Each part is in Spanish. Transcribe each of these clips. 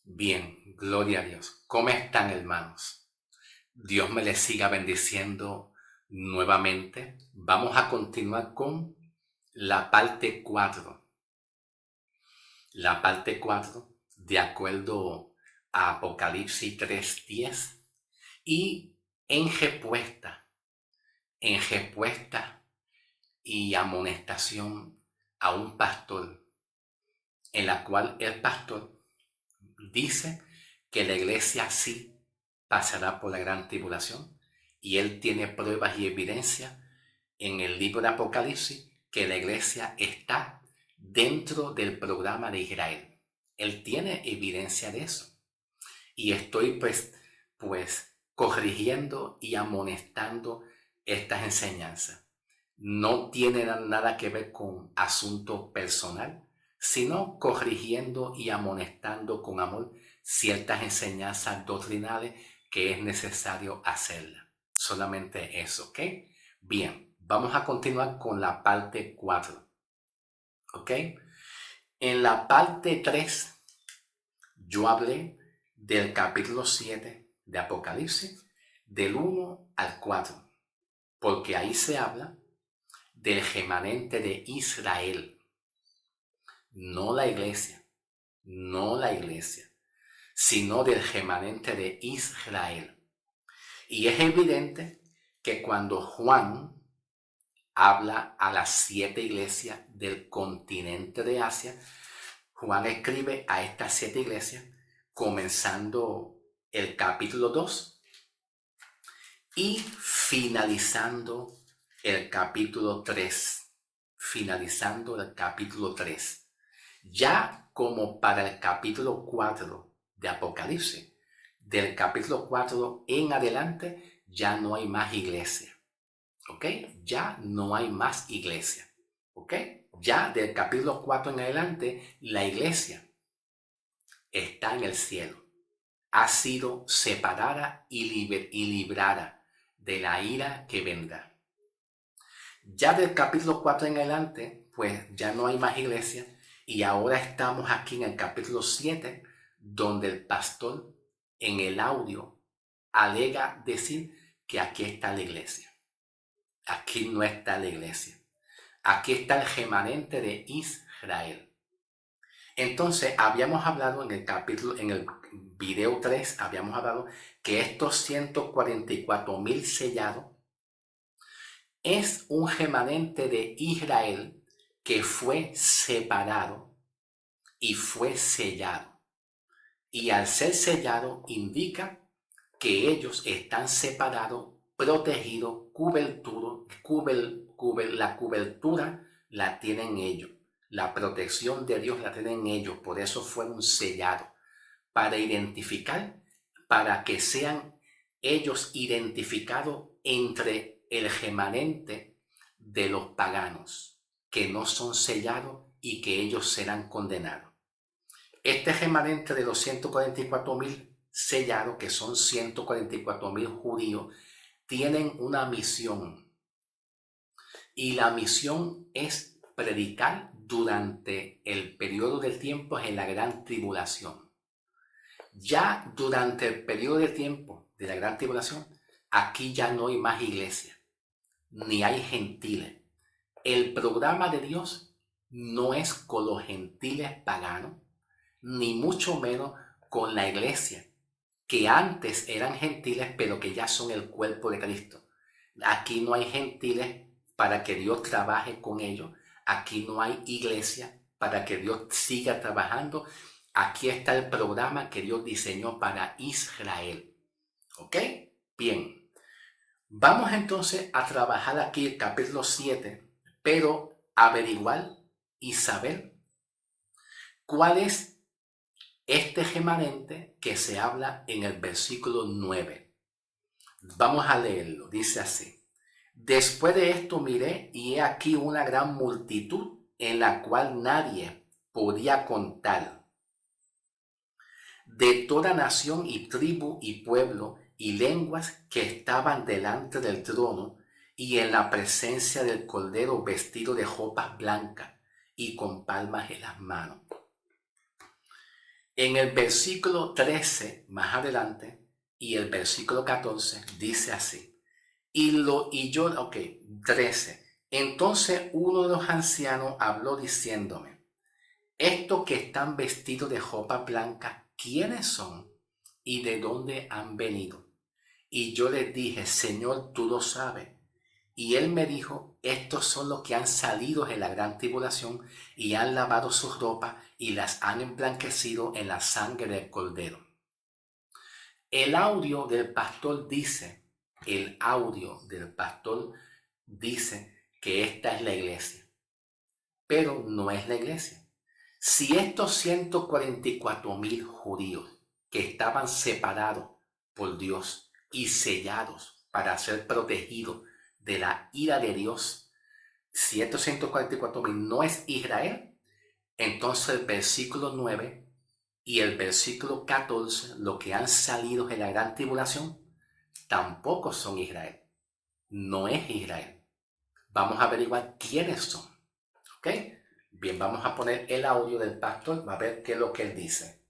Bien, gloria a Dios. ¿Cómo están, hermanos? Dios me les siga bendiciendo nuevamente. Vamos a continuar con la parte 4. La parte 4, de acuerdo a Apocalipsis 3:10. Y en respuesta y amonestación a un pastor, en la cual el pastor dice que la iglesia sí pasará por la gran tribulación, y él tiene pruebas y evidencia en el libro de Apocalipsis que la iglesia está dentro del programa de Israel. Él tiene evidencia de eso, y estoy pues corrigiendo y amonestando estas enseñanzas. No tiene nada que ver con asunto personal, sino corrigiendo y amonestando con amor ciertas enseñanzas doctrinales que es necesario hacerlas. Solamente eso, ¿ok? Bien, vamos a continuar con la parte 4, ¿ok? En la parte 3 yo hablé del capítulo 7 de Apocalipsis, del 1 al 4, porque ahí se habla del remanente de Israel, no la iglesia, no la iglesia, sino del remanente de Israel. Y es evidente que cuando Juan habla a las 7 iglesias del continente de Asia, Juan escribe a estas 7 iglesias comenzando el capítulo 2 y finalizando el capítulo 3. Finalizando el capítulo 3. Ya como para el capítulo 4 de Apocalipsis, del capítulo 4 en adelante, ya no hay más iglesia. ¿Ok? Ya no hay más iglesia. ¿Ok? Ya del capítulo 4 en adelante, la iglesia está en el cielo. Ha sido separada y librada de la ira que vendrá. Ya del capítulo 4 en adelante, pues ya no hay más iglesia, y ahora estamos aquí en el capítulo 7, donde el pastor en el audio alega decir que aquí está la iglesia. Aquí no está la iglesia. Aquí está el remanente de Israel. Entonces, habíamos hablado en el video 3, habíamos hablado que estos 144,000 sellados es un remanente de Israel que fue separado y fue sellado. Y al ser sellado indica que ellos están separados, protegidos, la cobertura la tienen ellos. La protección de Dios la tienen ellos, por eso fueron sellados, para identificar, para que sean ellos identificados entre el remanente de los paganos, que no son sellados y que ellos serán condenados. Este remanente de los 144,000 sellados, que son 144,000 judíos, tienen una misión, y la misión es predicar durante el periodo del tiempo en la gran tribulación. Ya durante el periodo de tiempo de la gran tribulación, aquí ya no hay más iglesia, ni hay gentiles. El programa de Dios no es con los gentiles paganos, ni mucho menos con la iglesia, que antes eran gentiles, pero que ya son el cuerpo de Cristo. Aquí no hay gentiles para que Dios trabaje con ellos. Aquí no hay iglesia para que Dios siga trabajando. Aquí está el programa que Dios diseñó para Israel. ¿Ok? Bien. Vamos entonces a trabajar aquí el capítulo 7, pero averiguar y saber cuál es este remanente que se habla en el versículo 9. Vamos a leerlo. Dice así: Después de esto miré, y he aquí una gran multitud en la cual nadie podía contar, de toda nación y tribu y pueblo y lenguas, que estaban delante del trono y en la presencia del Cordero, vestido de ropas blancas y con palmas en las manos. En el versículo 13, más adelante, y el versículo 14, dice así. Ok, 13. Entonces uno de los ancianos habló diciéndome, estos que están vestidos de ropa blanca, ¿quiénes son y de dónde han venido? Y yo les dije, Señor, tú lo sabes. Y él me dijo, estos son los que han salido de la gran tribulación y han lavado sus ropas y las han emblanquecido en la sangre del Cordero. El audio del pastor dice, que esta es la iglesia, pero no es la iglesia. Si estos 144,000 judíos que estaban separados por Dios y sellados para ser protegidos de la ira de Dios, si estos 144,000 no es Israel, entonces el versículo 9 y el versículo 14, lo que han salido de la gran tribulación, tampoco son Israel. No es Israel. Vamos a averiguar quiénes son. ¿Ok? Bien, vamos a poner el audio del pastor, va a ver qué es lo que él dice.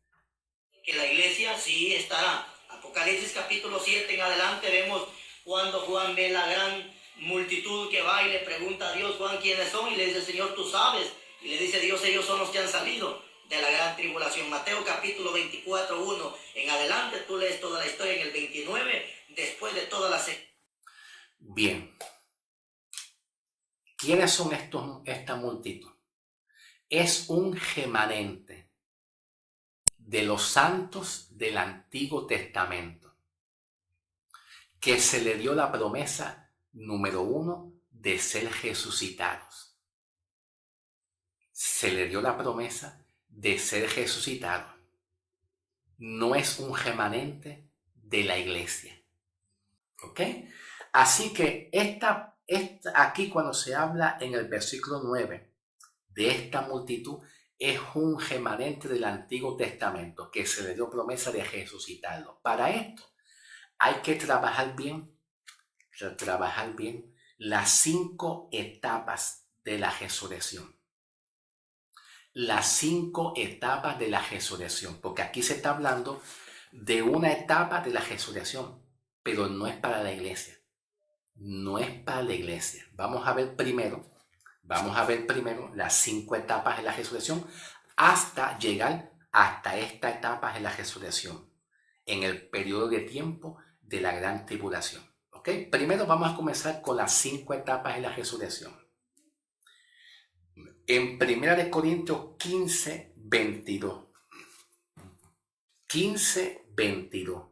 Que la iglesia sí estará. Apocalipsis capítulo 7 en adelante vemos cuando Juan ve la gran multitud que va y le pregunta a Dios, Juan, ¿quiénes son? Y le dice, Señor, tú sabes. Y le dice Dios, ellos son los que han salido de la gran tribulación. Mateo capítulo 24, 1 en adelante, tú lees toda la historia en el 29, después de toda la... Bien. ¿Quiénes son esta multitud? Es un remanente de los santos del Antiguo Testamento que se le dio la promesa número 1 de ser resucitados. Se le dio la promesa de ser resucitados. No es un remanente de la iglesia. ¿Ok? Así que aquí cuando se habla en el versículo 9 de esta multitud, es un remanente del Antiguo Testamento que se le dio promesa de resucitarlo. Para esto hay que trabajar bien las 5 etapas de la resurrección. Las 5 etapas de la resurrección, porque aquí se está hablando de una etapa de la resurrección, pero no es para la iglesia. No es para la iglesia. Vamos a ver primero las 5 etapas de la resurrección hasta llegar hasta esta etapa de la resurrección en el periodo de tiempo de la gran tribulación. ¿Ok? Primero vamos a comenzar con las 5 etapas de la resurrección. En 1 Corintios 15, 22. 15, 22.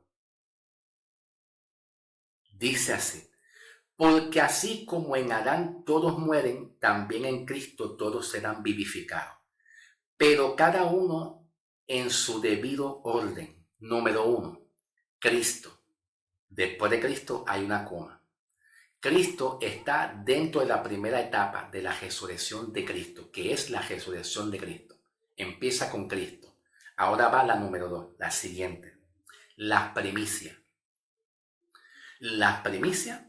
Dice así. Porque así como en Adán todos mueren, también en Cristo todos serán vivificados. Pero cada uno en su debido orden. Número 1, Cristo. Después de Cristo hay una coma. Cristo está dentro de la primera etapa de la resurrección de Cristo, que es la resurrección de Cristo. Empieza con Cristo. Ahora va la número 2, la siguiente. Las primicias. Las primicias,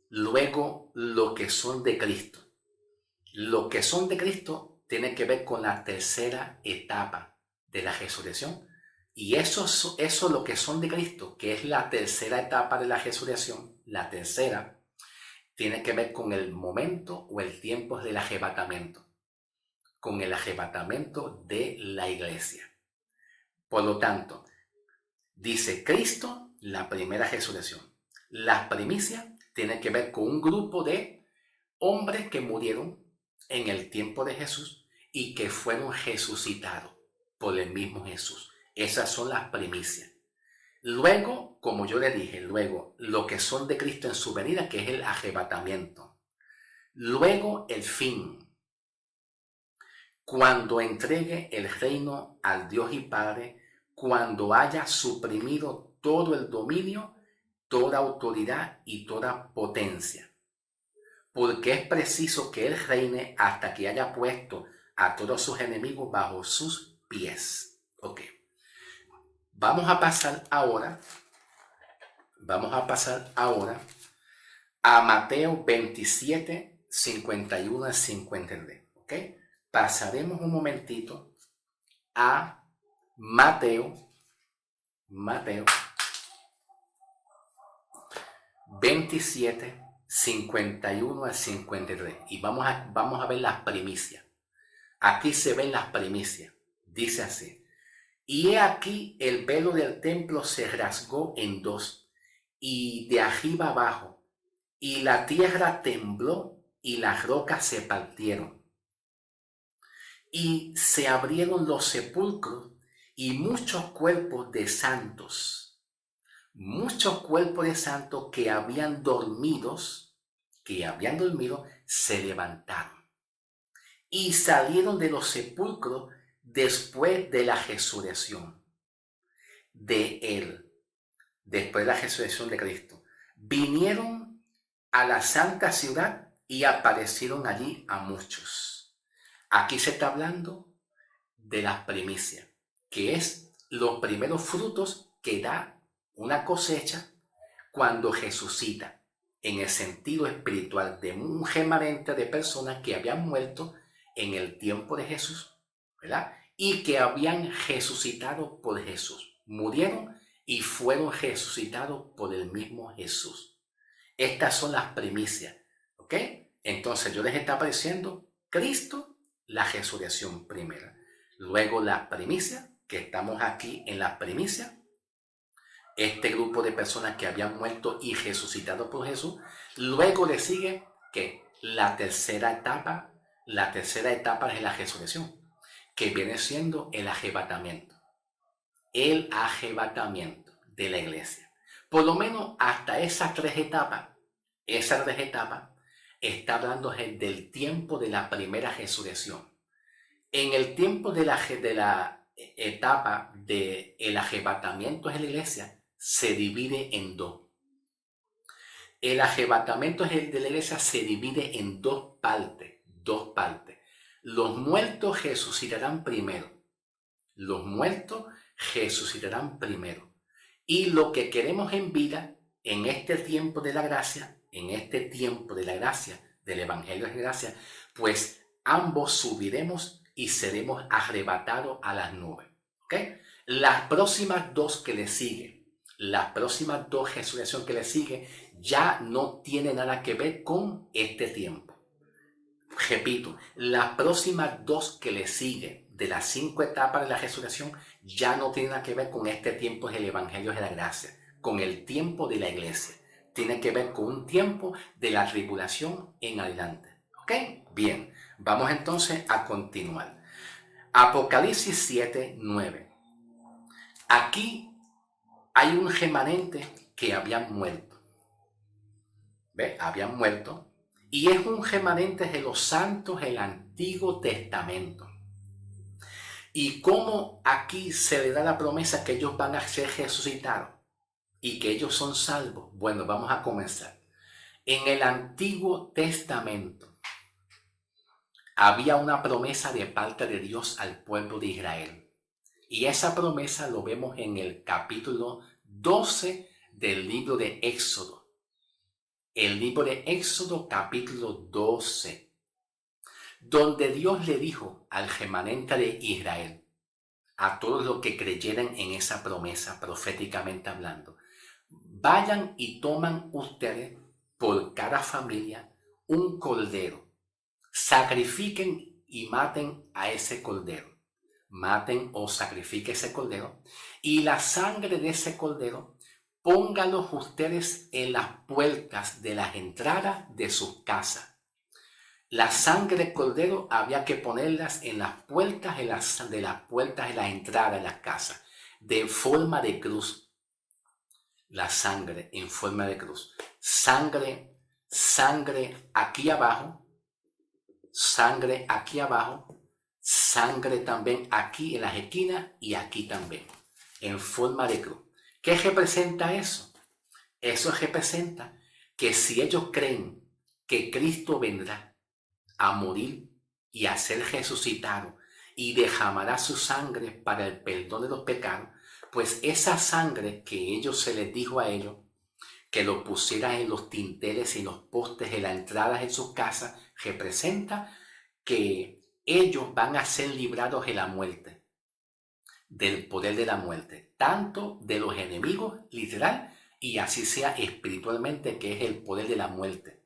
luego lo que son de Cristo. Lo que son de Cristo tiene que ver con la tercera etapa de la resurrección. Y eso lo que son de Cristo, que es la tercera etapa de la resurrección, la tercera, tiene que ver con el momento o el tiempo del arrebatamiento, con el arrebatamiento de la iglesia. Por lo tanto, dice Cristo, la primera resurrección. Las primicias tienen que ver con un grupo de hombres que murieron en el tiempo de Jesús y que fueron resucitados por el mismo Jesús. Esas son las primicias. Luego, como yo le dije, luego lo que son de Cristo en su venida, que es el arrebatamiento. Luego el fin, cuando entregue el reino al Dios y Padre, cuando haya suprimido todo el dominio, toda autoridad y toda potencia. Porque es preciso que Él reine hasta que haya puesto a todos sus enemigos bajo sus pies. Ok. Vamos a pasar ahora a Mateo 27, 51 al 53. ¿Ok? Pasaremos un momentito a Mateo 27, 51 al 53. Y vamos a ver las primicias. Aquí se ven las primicias. Dice así: y he aquí el velo del templo se rasgó en dos, y de arriba abajo, y la tierra tembló, y las rocas se partieron, y se abrieron los sepulcros, y muchos cuerpos de santos que habían dormido, se levantaron y salieron de los sepulcros después de la resurrección después de la resurrección de Cristo. Vinieron a la santa ciudad y aparecieron allí a muchos. Aquí se está hablando de las primicias, que es los primeros frutos que da una cosecha cuando resucita, en el sentido espiritual de un remanente de personas que habían muerto en el tiempo de Jesús, ¿verdad? Y que habían resucitado por Jesús. Murieron y fueron resucitados por el mismo Jesús. Estas son las primicias, ¿ok? Entonces yo les está apareciendo Cristo, la resurrección primera. Luego las primicias, que estamos aquí en las primicias, este grupo de personas que habían muerto y resucitado por Jesús. Luego le sigue que la tercera etapa es la resurrección, que viene siendo el arrebatamiento de la iglesia. Por lo menos hasta esas tres etapas está hablando del tiempo de la primera resurrección. En el tiempo de la etapa del arrebatamiento de la iglesia, se divide en dos. El arrebatamiento de la iglesia se divide en dos partes. Los muertos resucitarán primero. Y lo que queremos en vida, en este tiempo de la gracia, del Evangelio de gracia, pues ambos subiremos y seremos arrebatados a las nubes. ¿Ok? Las próximas dos resurrecciones que le siguen, ya no tiene nada que ver con este tiempo. Repito, las próximas dos que le siguen de las 5 etapas de la resurrección ya no tienen nada que ver con este tiempo del Evangelio de la gracia, con el tiempo de la iglesia. Tiene que ver con un tiempo de la tribulación en adelante. ¿Ok? Bien, vamos entonces a continuar. Apocalipsis 7, 9. Aquí hay un remanente que habían muerto. ¿Ve? Habían muerto. Y es un remanente de los santos del Antiguo Testamento. Y cómo aquí se le da la promesa que ellos van a ser resucitados y que ellos son salvos. Bueno, vamos a comenzar. En el Antiguo Testamento había una promesa de parte de Dios al pueblo de Israel. Y esa promesa lo vemos en el capítulo 12 del libro de Éxodo. El libro de Éxodo, capítulo 12, donde Dios le dijo al remanente de Israel, a todos los que creyeran en esa promesa proféticamente hablando, vayan y toman ustedes por cada familia un cordero, sacrifiquen y maten a ese cordero, maten o sacrifiquen ese cordero, y la sangre de ese cordero pónganlos ustedes en las puertas de las entradas de sus casas. La sangre del cordero había que ponerlas en las puertas de las entradas de las casas, de forma de cruz. La sangre en forma de cruz. Sangre aquí abajo, sangre también aquí en las esquinas y aquí también, en forma de cruz. ¿Qué representa eso? Eso representa que si ellos creen que Cristo vendrá a morir y a ser resucitado y derramará su sangre para el perdón de los pecados, pues esa sangre que ellos se les dijo a ellos que lo pusieran en los tinteles y los postes de la entrada de sus casas, representa que ellos van a ser librados de la muerte. del poder de la muerte, tanto de los enemigos, literal, y así sea espiritualmente, que es el poder de la muerte.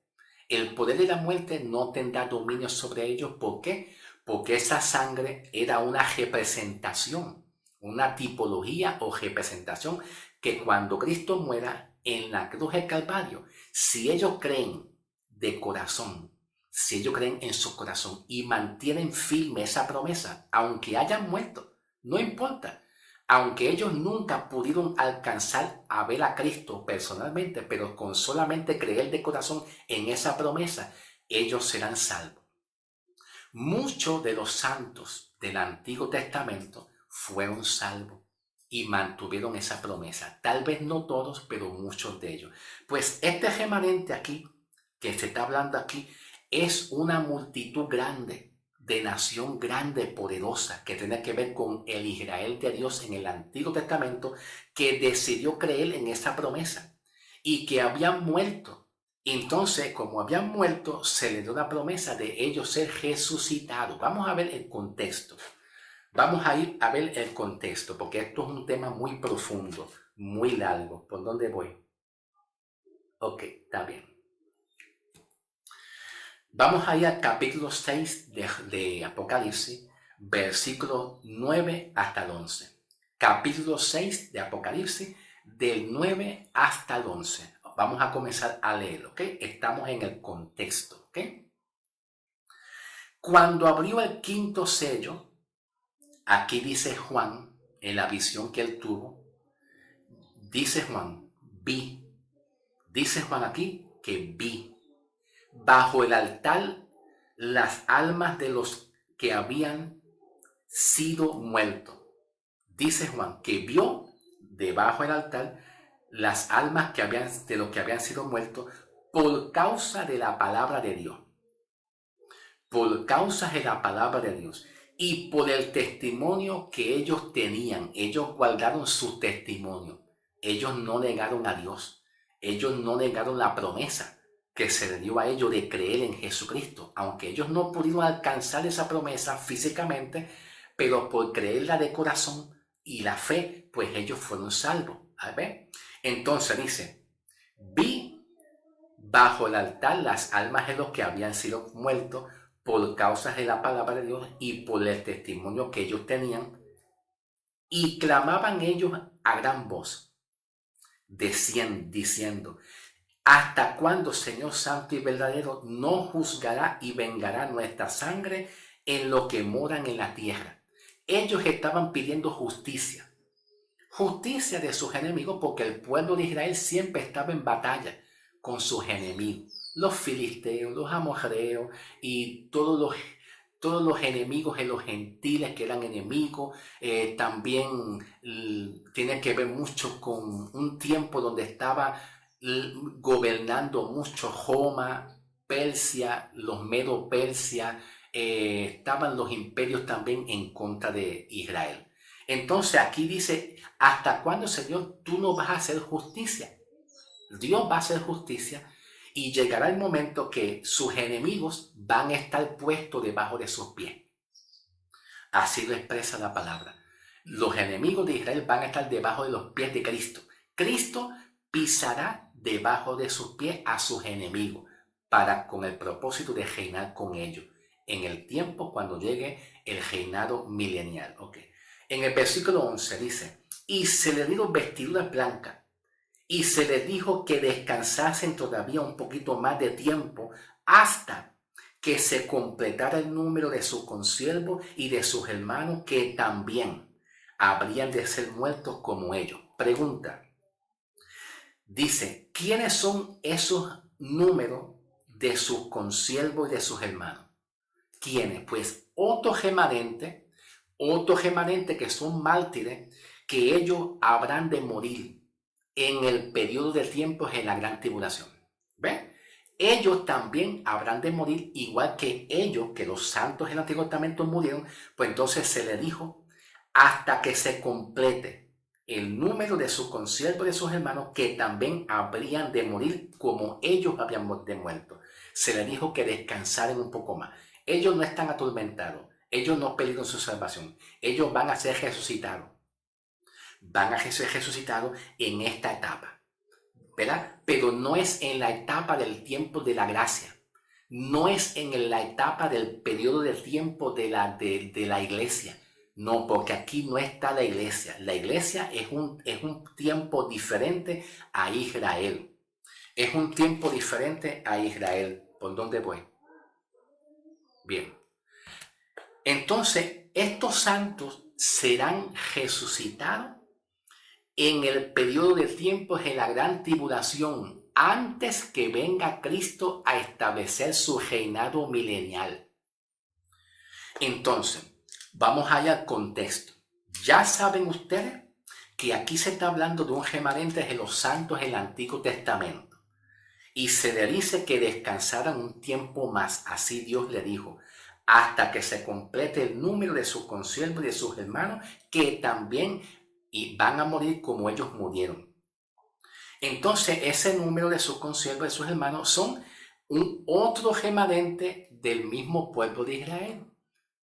El poder de la muerte no tendrá dominio sobre ellos. ¿Por qué? Porque esa sangre era una representación, una tipología o representación que cuando Cristo muera en la cruz del Calvario, si ellos creen de corazón, si ellos creen en su corazón y mantienen firme esa promesa, aunque hayan muerto, no importa. Aunque ellos nunca pudieron alcanzar a ver a Cristo personalmente, pero con solamente creer de corazón en esa promesa, ellos serán salvos. Muchos de los santos del Antiguo Testamento fueron salvos y mantuvieron esa promesa. Tal vez no todos, pero muchos de ellos. Pues este remanente aquí, que se está hablando aquí, es una multitud grande, de nación grande, poderosa, que tiene que ver con el Israel de Dios en el Antiguo Testamento, que decidió creer en esa promesa y que habían muerto. Entonces, como habían muerto, se les dio la promesa de ellos ser resucitados. Vamos a ver el contexto. Vamos a ir a ver el contexto, porque esto es un tema muy profundo, muy largo. ¿Por dónde voy? Ok, está bien. Vamos a ir al capítulo 6 de Apocalipsis, versículo 9 hasta el 11. Capítulo 6 de Apocalipsis, del 9 hasta el 11. Vamos a comenzar a leerlo, ¿ok? Estamos en el contexto, ¿ok? Cuando abrió el quinto sello, aquí dice Juan, en la visión que él tuvo, dice Juan, vi. Dice Juan aquí que vi. Bajo el altar las almas de los que habían sido muertos. Dice Juan que vio debajo del altar las almas de los que habían sido muertos por causa de la palabra de Dios. Por causa de la palabra de Dios y por el testimonio que ellos tenían. Ellos guardaron su testimonio. Ellos no negaron a Dios. Ellos no negaron la promesa que se le dio a ellos de creer en Jesucristo. Aunque ellos no pudieron alcanzar esa promesa físicamente, pero por creerla de corazón y la fe, pues ellos fueron salvos. A ver, entonces dice, vi bajo el altar las almas de los que habían sido muertos por causa de la palabra de Dios y por el testimonio que ellos tenían, y clamaban ellos a gran voz, diciendo, ¿hasta cuándo, Señor santo y verdadero, no juzgará y vengará nuestra sangre en lo que moran en la tierra? Ellos estaban pidiendo justicia de sus enemigos, porque el pueblo de Israel siempre estaba en batalla con sus enemigos, los filisteos, los amorreos y todos los enemigos de los gentiles que eran enemigos. También tiene que ver mucho con un tiempo donde estaba gobernando mucho Roma, Persia, los Medo Persia, estaban los imperios también en contra de Israel. Entonces aquí dice, ¿hasta cuándo, Señor, tú no vas a hacer justicia? Dios va a hacer justicia y llegará el momento que sus enemigos van a estar puestos debajo de sus pies. Así lo expresa la palabra. Los enemigos de Israel van a estar debajo de los pies de Cristo. Cristo pisará debajo de sus pies a sus enemigos con el propósito de reinar con ellos en el tiempo cuando llegue el reinado milenial. Okay. En el versículo 11 dice, y se le dieron vestiduras blancas y se les dijo que descansasen todavía un poquito más de tiempo hasta que se completara el número de sus consiervos y de sus hermanos que también habrían de ser muertos como ellos. Pregunta, dice, ¿quiénes son esos números de sus consiervos y de sus hermanos? ¿Quiénes? Pues otros remanentes que son mártires, que ellos habrán de morir en el periodo de tiempo en la gran tribulación. ¿Ven? Ellos también habrán de morir igual que ellos, que los santos del Antiguo Testamento murieron. Pues entonces se le dijo, hasta que se complete el número de sus consiervos y de sus hermanos, que también habrían de morir como ellos habían muerto. Se le dijo que descansaran un poco más. Ellos no están atormentados. Ellos no peligran su salvación. Ellos van a ser resucitados. van a ser resucitados en esta etapa, ¿verdad? Pero no es en la etapa del tiempo de la gracia. No es en la etapa del periodo de tiempo de la iglesia. No, porque aquí no está la iglesia. La iglesia es un tiempo diferente a Israel. Es un tiempo diferente a Israel. ¿Por dónde voy? Bien. Entonces, estos santos serán resucitados en el periodo de tiempo de la gran tribulación, antes que venga Cristo a establecer su reinado milenial. Entonces, vamos allá al contexto. Ya saben ustedes que aquí se está hablando de un remanente de los santos del Antiguo Testamento. Y se le dice que descansaran un tiempo más, así Dios le dijo, hasta que se complete el número de sus consiervos y de sus hermanos, que también van a morir como ellos murieron. Entonces, ese número de sus consiervos y de sus hermanos son otro remanente del mismo pueblo de Israel.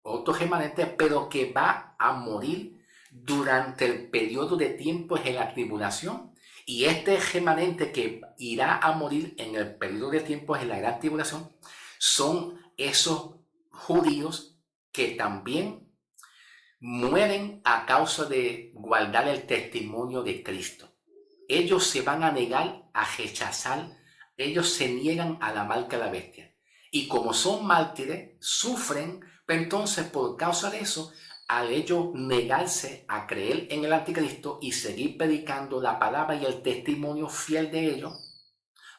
Otro remanente, pero que va a morir durante el periodo de tiempo de la tribulación. Y este remanente que irá a morir en el periodo de tiempo de la gran tribulación son esos judíos que también mueren a causa de guardar el testimonio de Cristo. Ellos se van a negar a rechazar, ellos se niegan a la marca de la bestia. Y como son mártires, sufren, pero entonces por causa de eso, al ellos negarse a creer en el anticristo y seguir predicando la palabra y el testimonio fiel de ellos,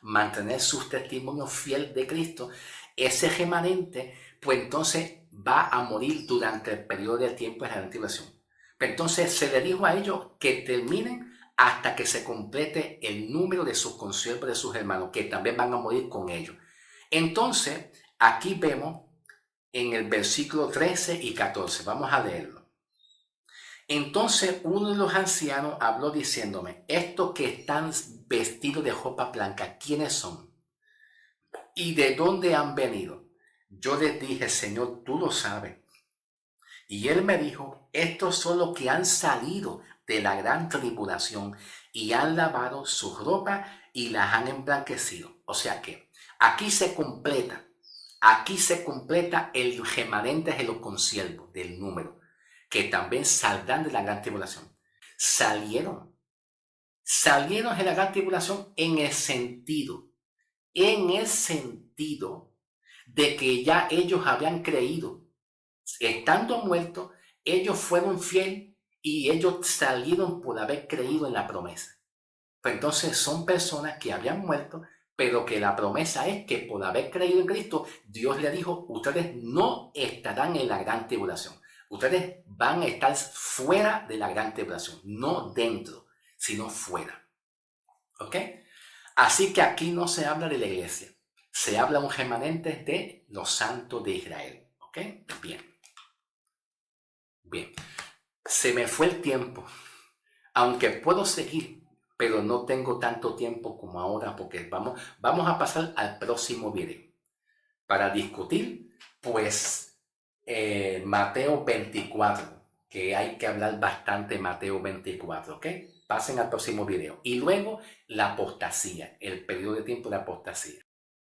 mantener sus testimonios fiel de Cristo, ese remanente, pues entonces va a morir durante el periodo de tiempo de la tribulación. Pero entonces se le dijo a ellos que terminen hasta que se complete el número de sus consiervos, de sus hermanos, que también van a morir con ellos. Entonces, aquí vemos en el versículo 13 y 14, vamos a leerlo. Entonces uno de los ancianos habló diciéndome, estos que están vestidos de ropa blanca, ¿quiénes son? ¿Y de dónde han venido? Yo les dije, Señor, tú lo sabes. Y él me dijo, estos son los que han salido de la gran tribulación y han lavado su ropa y las han emblanquecido. O sea que aquí se completa el remanente de los consiervos del número, que también saldrán de la gran tribulación. Salieron de la gran tribulación en el sentido de que ya ellos habían creído. Estando muertos, ellos fueron fieles y ellos salieron por haber creído en la promesa. Pues entonces son personas que habían muerto, pero que la promesa es que por haber creído en Cristo, Dios le dijo, ustedes no estarán en la gran tribulación. Ustedes van a estar fuera de la gran tribulación, no dentro, sino fuera. ¿Ok? Así que aquí no se habla de la iglesia, se habla un remanente de los santos de Israel. ¿Ok? Bien. Se me fue el tiempo, aunque puedo seguir, pero no tengo tanto tiempo como ahora porque vamos a pasar al próximo video para discutir, pues, Mateo 24, que hay que hablar bastante Mateo 24, ¿ok? Pasen al próximo video. Y luego la apostasía, el periodo de tiempo de apostasía.